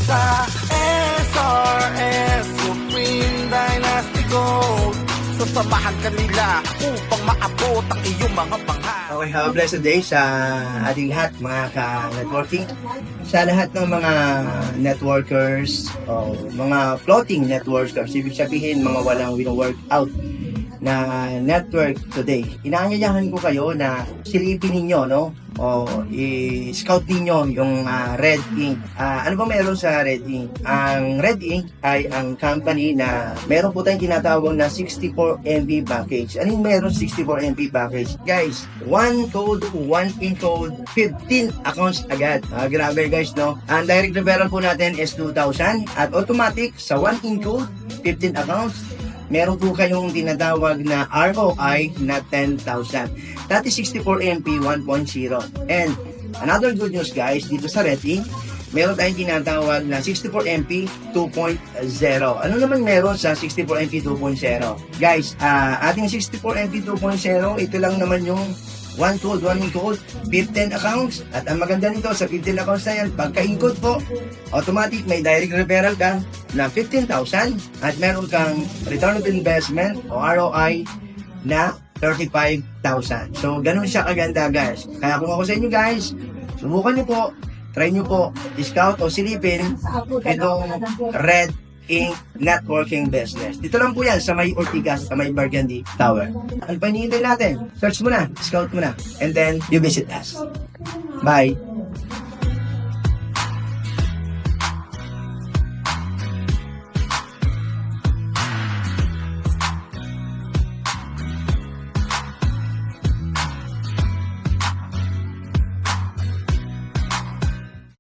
sa SRS Supreme Dynasty Gold. Sasamahan ka nila upang maabot ang iyong mga pangarap. Okay, have a blessed day sa ating lahat mga ka-networking. Sa lahat ng mga networkers o mga floating networkers, ibig sabihin mga walang wino-workout na network today. Inaanyayahan ko kayo na silipin ninyo, no? O i-scout ninyo yung Red Ink. Ano ba meron sa Red Ink? Ang Red Ink ay ang company na meron po tayong tinatawag na 64 MB package. Ano yung meron 64 MB package? Guys, 1 code, 1 ink code, 15 accounts agad. Grabe guys, no? Ang direct referral po natin is 2,000 at automatic sa 1 ink code, 15 accounts, meron po kayong tinatawag na ROI na 10,000. That is 64 MP 1.0. And another good news guys, dito sa Red Ink, meron tayong tinatawag na 64 MP 2.0. Ano naman meron sa 64 MP 2.0? Guys, ating 64 MP 2.0, ito lang naman yung 1 code, 1 ink code, 15 accounts. At ang maganda nito sa 15 accounts na yan, pagka-in-code po, automatic may direct referral ka na 15,000 at meron kang return of investment o ROI na 35,000. So, ganun siya kaganda guys. Kaya kung ako sa inyo guys, subukan nyo po, try nyo po, scout o silipin itong Red Ink Networking Business. Dito lang po yan sa may Ortigas, sa may Burgundy Tower. Ano pa hinihintay natin? Search mo na, scout mo na, and then you visit us. Bye!